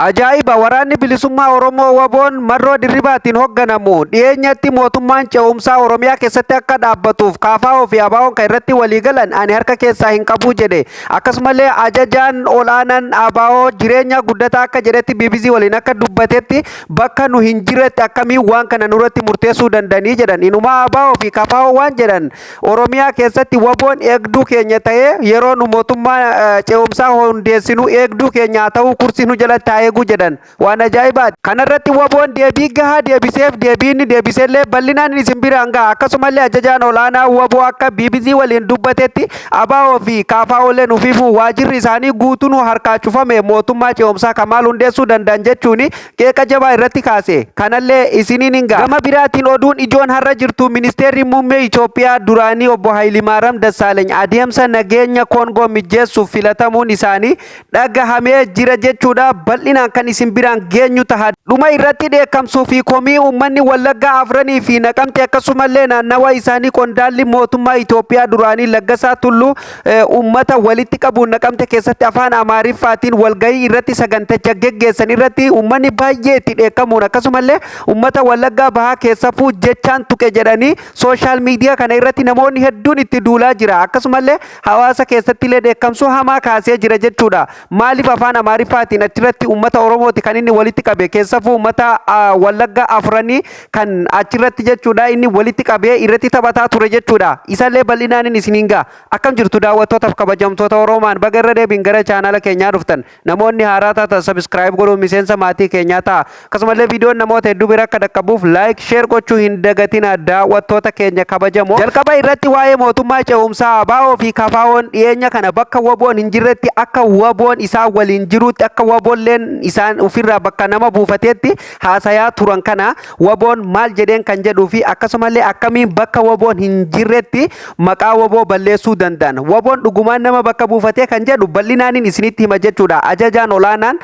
Ajaa'iba! Waraanni bilisummaa Oromoo WBO'n marroo dirribaatiin hoogganamu dhiyeenyatti mootummaan ce'umsaa Oromiyaa keessatti akka dhaabbatuuf KFO fi ABO'n kan irratti walii galan ani harka keessaa hin qabu jedhe. Akkasumallee ajajaan olaanaan ABO jireenya guddataa akka jedhetti BBC waliin akka dubbatetti bakka nu hin jirretti akkamiin waan kana nurratti murteessuu danda'anii jedhan. Inumaa ABO fi KFO waan jedhan Oromiyaa keessatti WBO'n eegduu keenya ta'ee yeroo nu mootummaa ce'umsaa hundeessinu eegduu keenya ta'uu kursii nu jalatti eeguu jedhan waan ajaa'ibaati. Kanarratti WBO'n deebii gahaa deebiseef deebiin deebisellee bal'inaan isin biraan gaha. Akkasumallee ajajaan olaanaa WBO akka BBC waliin dubbatetti ABO fi KFO'leen ufiifuu waajirri isaanii guutuun harkaa cufame mootummaa ce'umsaa kamaal hundeessuu danda'an jechuun qeeqa jabaa irratti kaase. Kanallee isiniin hin gaha. Gama biraatiin oduun ijoon har'a jirtu ministeerri muummee Itoophiyaa duraanii obbo Hayilemaariyaam Dassaaleeny adeemsa nageenya Koongoo mijeessuuf filatamuun isaanii dhagahamee jira jechuudha. Bal'inaan kan isin biraan geenyu taha. Dhuma irratti dheekkamsuu fi komii uummanni Wallaggaa Afranii fi Naqamte akkasumallee naannawa isaanii qondaalli mootummaa Itoophiyaa duraanii Laggasaa Tulluu uummata walitti qabuun Naqamte keessatti afaan Amaariffaatiin walgahii irratti saganticha geggeessan irratti uummanni baay'ee itti dheekkamuun akkasumallee uummata Wallaggaa Bahaa keessafuu jechaan tuqe jedhanii sooshaal miidiyaa kana irratti namoonni hedduun itti duulaa jira. Akkasumallee hawaasa keessatti illee dheekkamsuu hamaa kaasee jira jechuudha. Maaliif afaan Amaariffaatiin achirratti uummata Oromooti kan inni walitti qabe keessafuu uummata Wallaggaa Afranii kan achirratti jechuudha inni walitti qabee irratti taphataa ture jechuudha. Isallee bal'inaan isiniin gaha. Akkam jirtu daawwattootaaf kabajamtoota Oromaan baga irra deebiin gara chaanala keenyaa dhuftan. Namoonni haaraa taatan subscribe godhuun miseensa maatii keenyaa ta'a. Akkasumallee viidiyoon namoota hedduu bira akka dhaqqabuuf like share gochuu hin dagatina daawwattoota keenya kabajamoo. Jalqaba irratti waa'ee mootummaa ce'umsaa ABO fi KFO'n dhiyeenya kana bakka WBO'n hin jirretti akka WBO'n isaan waliin jirutti akka WBO'lleen isaan ofirraa bakka nama buufateetti haasayaa turan kana WBO'n maal jedheen kan jedhuu fi akkasumallee akkamiin bakka WBO'n hin jirretti maqaa WBO balleessuu danda'an. WBO'n dhugumaan nama bakka buufatee kan jedhu bal'inaan isinitti hima jechuudha. Ajajaan olaanaan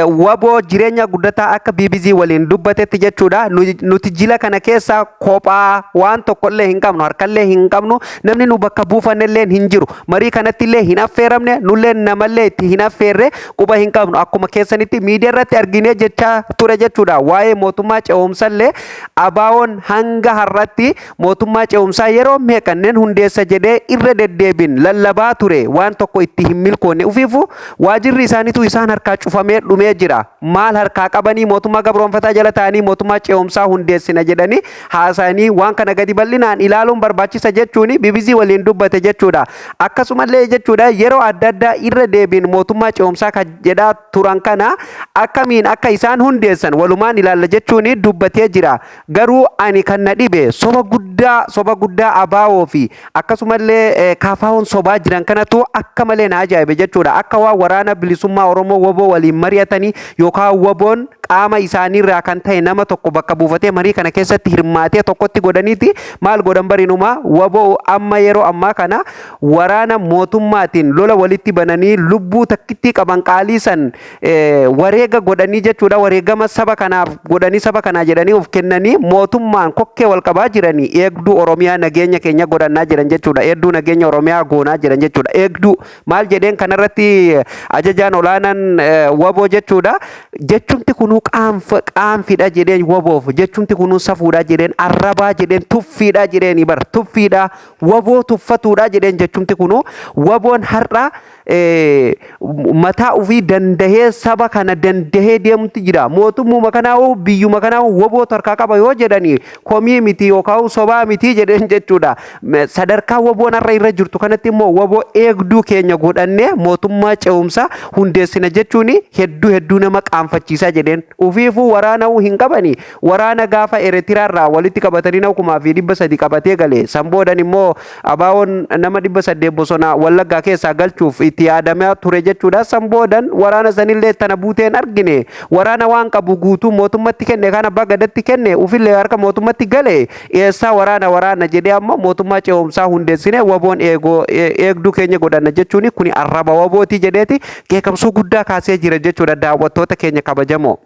WBO jireenya guddataa akka BBC waliin dubbatetti jechuudha. Nuti jila kana keessa kophaa waan tokkollee hin qabnu harkallee hin qabnu namni nu bakka buufannellee hin jiru. Marii kanatti illee hin affeeramne nullee namallee itti hin affeerre quba hin qabnu akkuma keessanitti miidiyaa irratti arginee jechaa ture jechuudha. Waa'ee mootummaa ce'umsallee ABO'n hanga har'atti mootummaa ce'umsaa yeroo meeqanneen hundeessa jedhee irra deddeebiin lallabaa ture waan tokko itti hin milkoonne ufiifu waajirri isaaniitu isaan harkaa cufamee dhumee jira. Maal harkaa qabanii mootummaa gabroonfataa jala ta'anii mootummaa ce'umsaa hundeessina jedhanii haasa'anii waan kana gadi bal'inaan ilaaluun barbaachisa jechuun BBC waliin dubbate jechuudha. Akkasumallee jechuudha yeroo adda addaa irra deebiin mootummaa ce'umsaa kan jedhaa turan kana akkamiin akka isaan hundeessan walumaan ilaalla jechuun dubbatee jira. Garuu ani kan na dhibe soba guddaa ABO fi akkasumallee KFO'n sobaa jiran kanatu akka malee na ajaa'ibe jechuudha. Akka waa waraana bilisummaa Oromoo WBO waliin mari'atanii yookaan WBO'n qaama isaaniirraa kan ta'e nama tokko bakka buufatee marii kana keessatti hirmaatee tokkotti godhaniiti maal godhan bariinuma WBO amma yeroo ammaa kana waraana mootummaatiin lola walitti bananii lubbuu takkitti qaban qaaliisan wareega godhanii jechuudha. Wareegama saba kanaaf godhanii saba kanaa jedhanii of kennanii mootummaan kokkee wal qabaa jiranii eegduu Oromiyaa nageenya keenya godhannaa jiran jechuudha. Eegduu nageenya Oromiyaa goonaa jiran jechuudha. Eegduu maal jedheen kanarratti ajajaan olaanaan WBO jechuudha. Jechumti kunuu qaanfidha jedheen WBO'f jechumti kunuu safuudha jedheen arrabaa jedheen tuffiidha jedheen bar tuffiidha WBO tuffatuudha jedheen jechumti kunuu WBO'n har'a mataa ofii dandahee saba kana dandahee deemutti jira. Mootummaa kanaa biyyuma kanaa WBO harkaa qaba yoo jedhanii komii miti yookaan sobaa miti jedheen jechuudha. Sadarkaa WBO'n har'a irra jirtu kanatti immoo WBO eegduu keenya godhannee mootummaa ce'umsaa hundeessina jechuun hedduu nama qaanfachiisaa jedheen. Ufiifuu waraana hin qabani. Waraana gaafa Eritiraarraa walitti qabatanii nama 300 qabatee gale. San boodan immoo ABO'n nama 800 bosona Wallaggaa keessaa galchuuf itti yaadamaa ture jechuudha. San boodan waraana sanillee tana buuteen argine. Waraana waan qabu guutuu mootummatti kenne kana bagadatti kenne ufillee harka mootummatti gale. Eessaa waraana jedhee amma mootummaa ce'umsaa hundeessine WBO'n eegduu keenya godhanna jechuun kuni arraba WBO'ti jedheeti qeeqamsuu guddaa kaasee jira jechuudha daawwattoota keenya kabajamoo.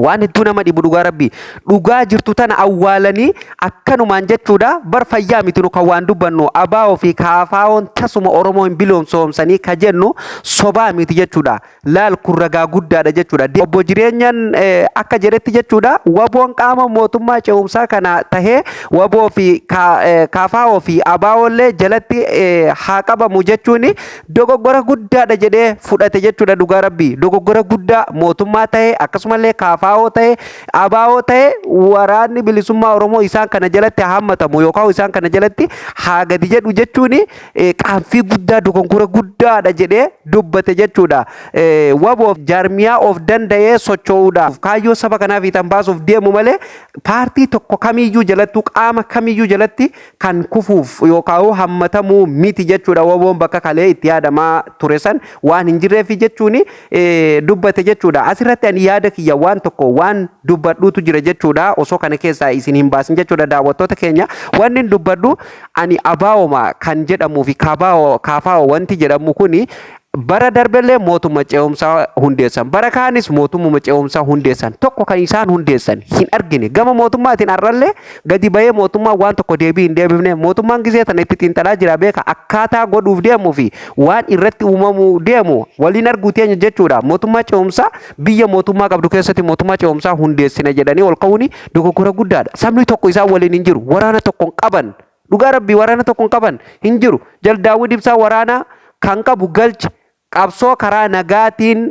waan hedduu nama dhibu dhugaa rabbi dhugaa jirtu tana awwaalanii akkanumaan jechuudha bar fayyaa miti nu kan waan dubbannu abaa fi kaafaa'oon tasuma oromoo hin biloomsoomsanii ka jennu sobaa miti jechuudha laal kun ragaa guddaadha jechuudha obbo jireenyaan akka jedhetti jechuudha waboon qaama mootummaa ce'umsaa kana tahee waboo fi kaafaa'oo fi abaa'oollee jalatti haa qabamu jechuun dogoggora guddaadha jedhee fudhate jechuudha dhugaa rabbi dogoggora guddaa mootummaa tahee akkasumallee kaafaa'oo ta'e abaa'oo ta'e waraanni bilisummaa oromoo isaan kana jalatti hammatamu yookaan isaan kana jalatti haa gadi jedhu jechuun qaanfii guddaa dogongora guddaadha jedhee dubbate jechuudha waboof jaarmiyaa of danda'ee socho'uudhaaf kaayyoo saba kanaaf itan baasuuf deemu malee paartii tokko kamiyyuu jalatti qaama kamiyyuu jalatti kan kufuuf yookaan hammatamuu miti jechuudha waboon bakka kalee itti yaadamaa ture san waan hin jirreef jechuun dubbate jechuudha asirratti ani yaada kiyya waan tokko waan dubbadhuutu jira jechuudha osoo kana keessaa isin hin baasin jechuudha daawwattoota keenya wanni dubbadhu ani abaa'oma kan jedhamuu fi kaafaa'oo wanti jedhamu kuni bara darbellee mootummaa ce'umsaa hundeessan bara kaanis mootummaa ce'umsaa hundeessan tokko kan isaan hundeessan hin argine gama mootummaatiin arrallee gadi bahee mootummaa waan tokko deebii hin deebifne mootummaan gisee tana itti xiinxalaa jira beeka akkaataa godhuuf deemuu fi waan irratti uumamuu deemu waliin arguu teenya jechuudha mootummaa ce'umsaa biyya mootummaa qabdu keessatti mootummaa ce'umsaa hundeessine jedhanii ol ka'uuni dogoggora guddaadha sabni tokko isaan waliin hin jiru waraana tokko hin qaban dhugaa rabbii waraana tokko hin qaban hin jiru jaldaawwi dibsaa waraana kan qabu galcha qabsoo karaa nagaatiin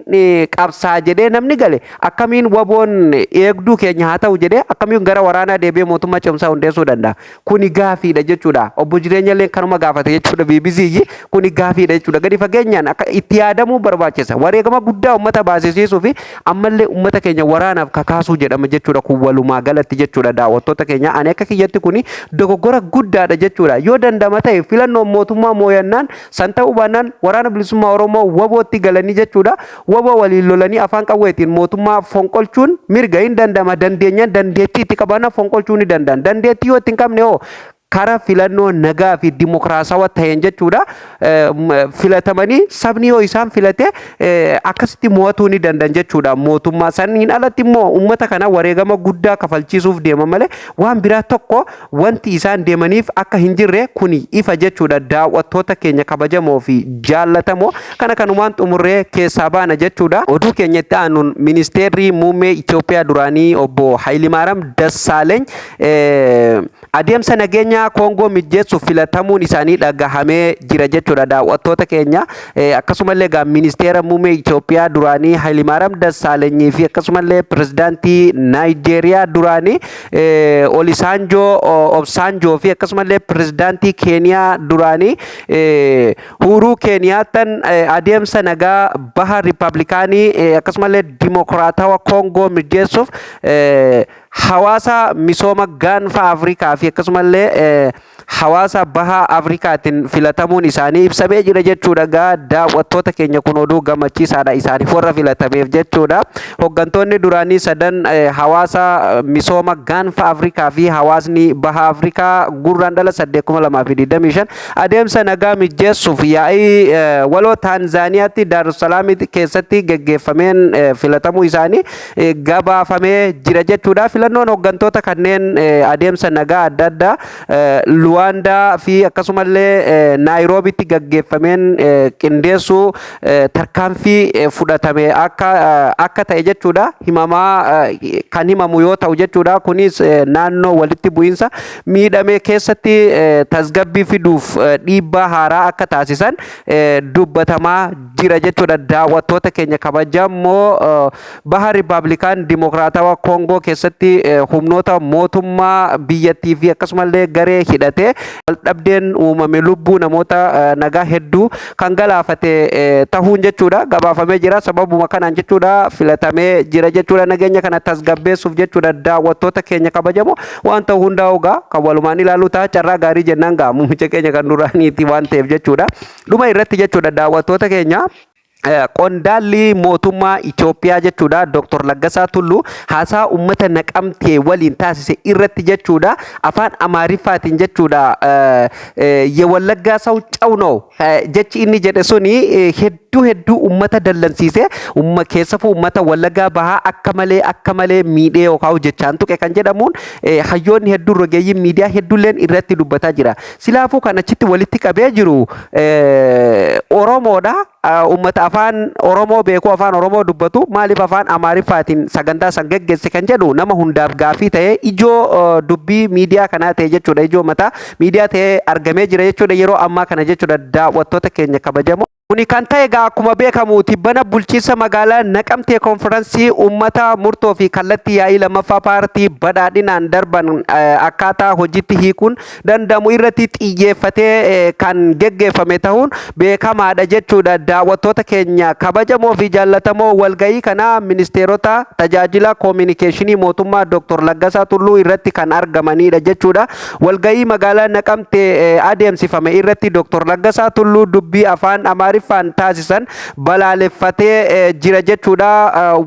qabsaa jedhee namni gale akkamiin waboon eegduu keenya haa ta'u jedhee akkamiin gara waraanaa deebi'ee mootummaa ce'umsaa hundeessuu danda'a kuni gaafiidha jechuudha obbo jireenyallee kanuma gaafate jechuudha BBC kuni gaafiidha jechuudha gadi fageenyaan akka itti yaadamuu barbaachisa wareegama guddaa uummata baasisiisuu fi ammallee uummata keenya waraanaaf kakaasuu jedhama jechuudha kun walumaa galatti jechuudha daawwattoota keenya ani akka kiyyatti kuni dogoggora guddaadha jechuudha yoo dandama ta'e filannoon mootummaa mooyannaan san ta'uu baannaan waraana bilisummaa oromoo wabootti galanii jechuudha waboo waliin lolanii afaan qawweetiin mootummaa fonqolchuun mirga hin dandama dandeenyaan dandeettii itti qabaana fonqolchuu ni danda'an dandeettii yoo itti hin qabne hoo karaa filannoo nagaa fi dimokiraasawaa ta'een jechuudha filatamanii sabni yoo isaan filate akkasitti mo'atuu ni danda'an jechuudha mootummaa saniin alatti immoo uummata kana wareegama guddaa kafalchiisuuf deema malee waan biraa tokko wanti isaan deemaniif akka hin jirre kuni ifa jechuudha daawwattoota keenya kabajamoo fi jaallatamoo kana kanumaan xumurree keessaa baana jechuudha oduu keenyatti aanuun ministeerri muummee Itoophiyaa duraanii obbo Hayilemaariyaam Dassaaleeny adeemsa nageenya Kongo mijeessuuf filatamuun isaanii dhagahamee jira jechuudha daawwattoota keenya akkasumallee gaa ministeera muummee Itoophiyaa duraanii Hayilemaariyaam Dassaaleenyii fi akkasumallee pirezidaantii Naayijeeriyaa duraanii Obasanjoo fi akkasumallee pirezidaantii Keeniyaa duraanii Uhuru Keeniyaataan adeemsa nagaa baha riippaabilikaanii akkasumallee dimokiraatawaa Kongo mijeessuuf hawaasa misooma gaanfa Afrikaa fi akkasumallee hawaasa baha Afrikaatiin filatamuun isaanii ibsamee jira jechuudha gaa daawwattoota keenya kun oduu gammachiisaadha isaaniif warra filatameef jechuudha hoggantoonni duraanii sadan hawaasa misooma gaanfa Afrikaa fi hawaasni baha Afrikaa gurraandhala 8,2025 adeemsa nagaa mijeessuuf yaa'ii waloo Taanzaaniyaatti Daarussalaam keessatti geggeeffameen filatamuu isaanii gabaafamee jira jechuudha filannoon hoggantoota kanneen adeemsa nagaa adda addaa Luwaandaa fi akkasumallee Naayiroobitti gaggeeffameen qindeessuu tarkaanfii fudhatame akka ta'e jechuudha himamaa kan himamu yoo ta'u jechuudha kunis naannoo walitti bu'iinsa miidhame keessatti tasgabbii fiduuf dhiibbaa haaraa akka taasisan dubbatamaa jira jechuudha daawwattoota keenya kabajamoo baha riippaabilikaan dimokiraatawaa Koongoo keessatti humnoota mootummaa biyyattii fi akkasumallee garee hidhatee waldhabdeen uumame lubbuu namoota nagaa hedduu kan galaafate ta'uun jechuudha gabaafamee jira sababuma kanaan jechuudha filatamee jira jechuudha nageenya kana tasgabbeessuuf jechuudha daawwattoota keenya kabajamoo waan ta'u hundaa'u gaa kan walumaan ilaaluu ta'a carraa gaarii jennaan gaa muummicha keenya kan duraaniiti waan ta'eef jechuudha dhuma irratti jechuudha daawwattoota keenya qondaalli mootummaa Itoophiyaa jechuudha Dr. Laggasaa Tulluu haasaa uummata naqamtee waliin taasise irratti jechuudha afaan Amaariffaatiin jechuudha የወለጋ ሰው ጨው ነው jechi inni jedhe suni hedduu uummata dallansiise keessafuu uummata Wallaggaa bahaa akka malee miidhee yookaan jechaan tuqe kan jedhamuun hayyoonni hedduu rogeeyyiin miidiyaa hedduulleen irratti dubbataa jira. Silaafuu kan achitti walitti qabee jiru Oromoodha. Uummata afaan Oromoo beeku afaan Oromoo dubbatu maaliif afaan Amaariffaatiin sagantaa san geggeesse kan jedhu nama hundaaf gaafii ta'ee ijoo dubbii miidiyaa kanaa ta'e jechuudha ijoo mataa miidiyaa ta'ee argamee jira jechuudha yeroo ammaa kana jechuudha daawwattoota keenya kabajamoo. Kuni kan ta'e egaa akkuma beekamu tibbana bulchiinsa magaalaa Naqamtee konfiraansii uummata murtoo fi kallattii yaa'ii lammaffaa paartii badhaadhinaan darban akkaataa hojiitti hiikuun danda'amu irratti xiyyeeffatee kan geggeeffame ta'uun beekamaadha jechuudha. Daawwattoota keenya kabajamoo fi jaallatamoo walgahii kana ministeerota tajaajila koominikeeshinii mootummaa Dr. Laggasaa Tulluu irratti kan argamanidha jechuudha. Walgahii magaalaa Naqamtee adeemsifame irratti Dr. Laggasaa Tulluu dubbii afaan Amaariffaan taasisan balaaleffatee jira jechuudha.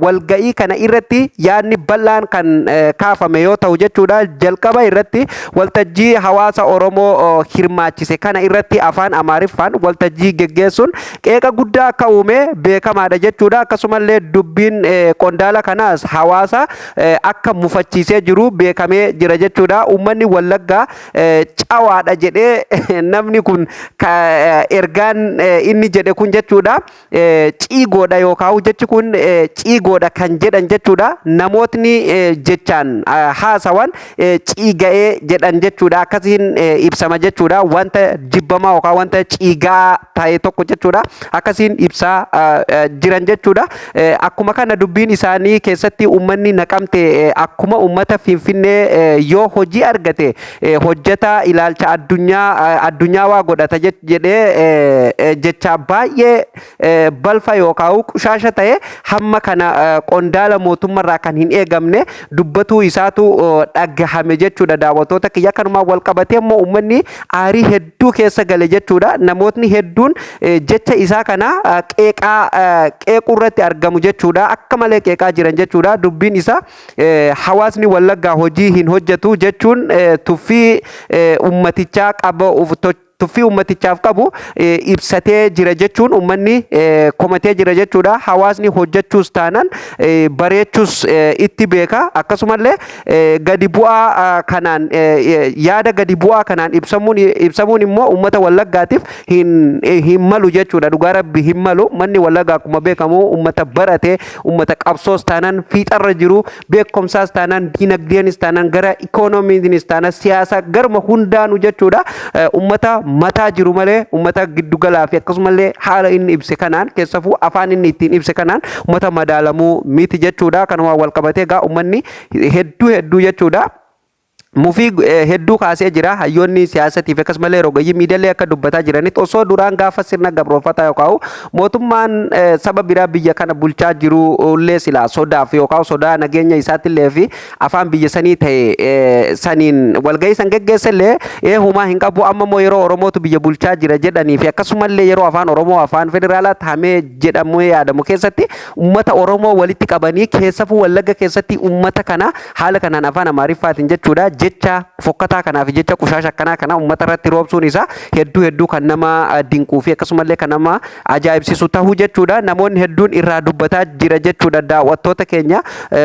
Walgahii kana irratti yaadni bal'aan kan kaafame yoo ta'u jechuudha. Jalqaba irratti waltajjii hawaasa Oromoo hirmaachise kana irratti afaan Amaariffaan waltajjii geggeessuun qeeqa guddaa akka uume beekamaadha jechuudha. Akkasumallee dubbiin qondaala kanaas hawaasa akka mufachiisee jiru beekamee jira jechuudha. Uummanni Wallaggaa cawaadha jedhee namni kun ergaan inni jedhe kun jechuudha ciigoodha yookaan jechi kun ciigoodha kan jedhan jechuudha. Namootni jechaan haasawan ciiga'ee jedhan jechuudha. Akkasiin ibsama jechuudha. Wanta jibbamaa yookaan wanta ciigaa ta'e tokko jechuudha. Akkasiin ibsaa jiran jechuudha. Akkuma kana dubbiin isaanii keessatti uummanni Naqamtee akkuma uummata Finfinnee yoo hojii argate hojjeta ilaalcha addunyaa waa godhata jedhee jecha baay'ee balfa yookaan qushaasha ta'e hamma kana qondaala mootummaarraa kan hin eegamne dubbatuu isaatu dhagahame jechuudha. Daawwattoota kiyya kanumaan wal qabatee immoo uummanni aarii hedduu keessa gale jechuudha. Namootni hedduun jecha isaa kana qeequu irratti argamu jechuudha. Akka malee qeeqaa jiran jechuudha. Dubbiin isaa hawaasni Wallaggaa hojii hin hojjetu jechuun tuffii uummatichaa qaba tuffii uummatichaaf qabu ibsatee jira jechuun uummanni komatee jira jechuudha. Hawaasni hojjechuus taanaan bareechuus itti beeka. Akkasumallee gadi bu'aa kanaan yaada gadi bu'aa kanaan ibsamuun immoo uummata Wallaggaatiif hin malu jechuudha. Dhugaa rabbi hin malu. Manni Wallaggaa akkuma beekamu uummata baratee uummata qabsoos taanaan fiixarra jiru beekumsaas taanaan dinagdeenis taanaan gara ikoonomiinis taanaan siyaasa garma hundaanu jechuudha. Uummata mataa jiru malee uummata giddugalaa fi akkasumallee haala inni ibse kanaan keessafuu afaan inni ittiin ibse kanaan uummata madaalamuu miti jechuudha. Kanuma wal qabatee egaa uummanni hedduu jechuudha. Mufii hedduu kaasee jira. Hayyoonni siyaasatiif akkasumallee rogeeyyii miidiyaalee akka dubbataa jiranitti osoo duraan gaafa sirna gabroonfataa yookaan mootummaan saba biraa biyya kana bulchaa jiru illee silaa sodaaf yookaan sodaa nageenya isaatiillee fi afaan biyya sanii ta'e saniin walgahii san geggeessellee humaa hin qabu. Amma immoo yeroo Oromootu biyya bulchaa jira jedhanii fi akkasumallee yeroo afaan Oromoo afaan federaalaa tahamee jedhamuu yaadamu keessatti uummata Oromoo walitti qabanii keessafuu Wallagga keessatti uummata kana haala kanaan afaan Amaariffaatiin jechuudha. Jecha fokkataa kanaa fi jecha qushaasha akkanaa kana uummata irratti roobsuun isaa hedduu kan nama dinquu fi akkasumallee kan nama ajaa'ibsiisu tahuu jechuudha. Namoonni hedduun irraa dubbataa jira jechuudha. Daawwattoota keenya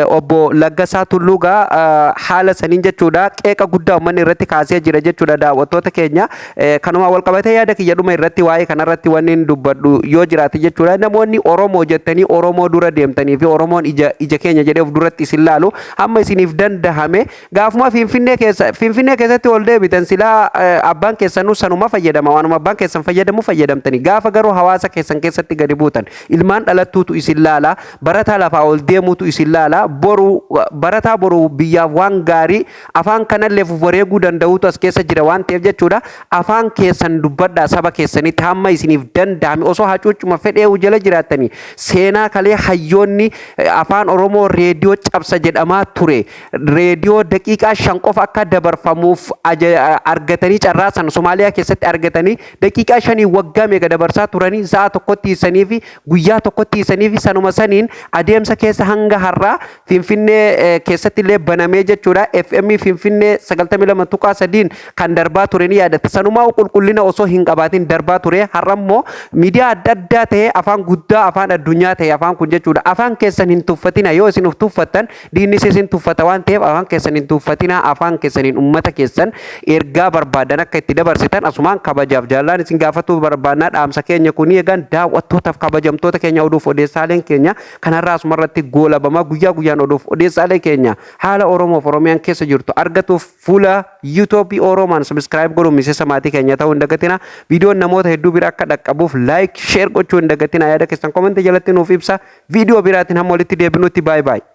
obbo Laggasaa Tulluugaa haala saniin jechuudha qeeqa guddaa uummanni irratti kaasee jira jechuudha. Daawwattoota keenya kanuma wal qabatee yaada kiyya dhuma irratti waa'ee kanarratti wanni hin dubbadhu yoo jiraate jechuudha. Namoonni Oromoo jettanii Oromoo dura deemtanii fi Oromoon ija keenya jedhee of duratti isin laalu hamma isiniif dandahame gaafuma Finfinnee keessatti ol deebitan silaa abbaan keessanuu sanuma fayyadama waanuma abbaan keessan fayyadamu fayyadamtanii gaafa garuu hawaasa keessan keessatti gadi buutan ilmaan dhalattuutu isin laala barataa lafaa ol deemuutu isin laala barataa boru biyyaaf waan gaarii afaan kanallee wareeguu danda'uutu as keessa jira waan ta'eef jechuudha. Afaan keessan dubbadhaa saba keessanitti hamma isiniif danda'ame osoo hacuuccuma fedhee jala jiraattanii seenaa kalee hayyoonni afaan Oromoo reediyoo cabsa jedhamaa ture reediyoo daqiiqaa 5 qofa akka dabarfamuuf argatanii carraasan Somaaliyaa keessatti argatanii daqiiqaa 5 waggaa meeqa dabarsaa turanii sa'a tokkotti isanii fi guyyaa tokkotti isanii fi sanuma saniin adeemsa keessa hanga har'aa Finfinnee keessatti illee banamee jechuudha. FM Finfinnee 92.3 kan darbaa ture ni yaadata. Sanumaa qulqullina osoo hin qabaatin darbaa ture. Har'a immoo miidiyaa adda addaa ta'e afaan guddaa afaan addunyaa ta'e afaan kun jechuudha. Afaan keessan hin tuffatina yoo isin uf tuffattan diinni isin tuffata waan ta'eef afaan keessan hin tuffatina afaan keessaniin ummata keessan ergaa barbaadan akka itti dabarsitan asumaan kabajaaf jaallaan isin gaafatu barbaannaa dhaamsa keenya kuni eegan daawwattootaaf kabajamtoota keenya oduuf odeessaaleen keenya kanarraa asumarratti goolabamaa guyyaa guyyaan oduuf odeessaalee keenya haala Oromoof Oromiyaan keessa jirtu argatuuf fuula YouTube Oromaan subscribe godhuun miseensa maatii keenya ta'uu hin dagatina. Viidiyoon namoota hedduu bira akka dhaqqabuuf like share gochuu hin dagatina. Yaada keessan komentii jalatti nuuf ibsa. Viidiyoo biraatiin hamma walitti deebinutti bye bye.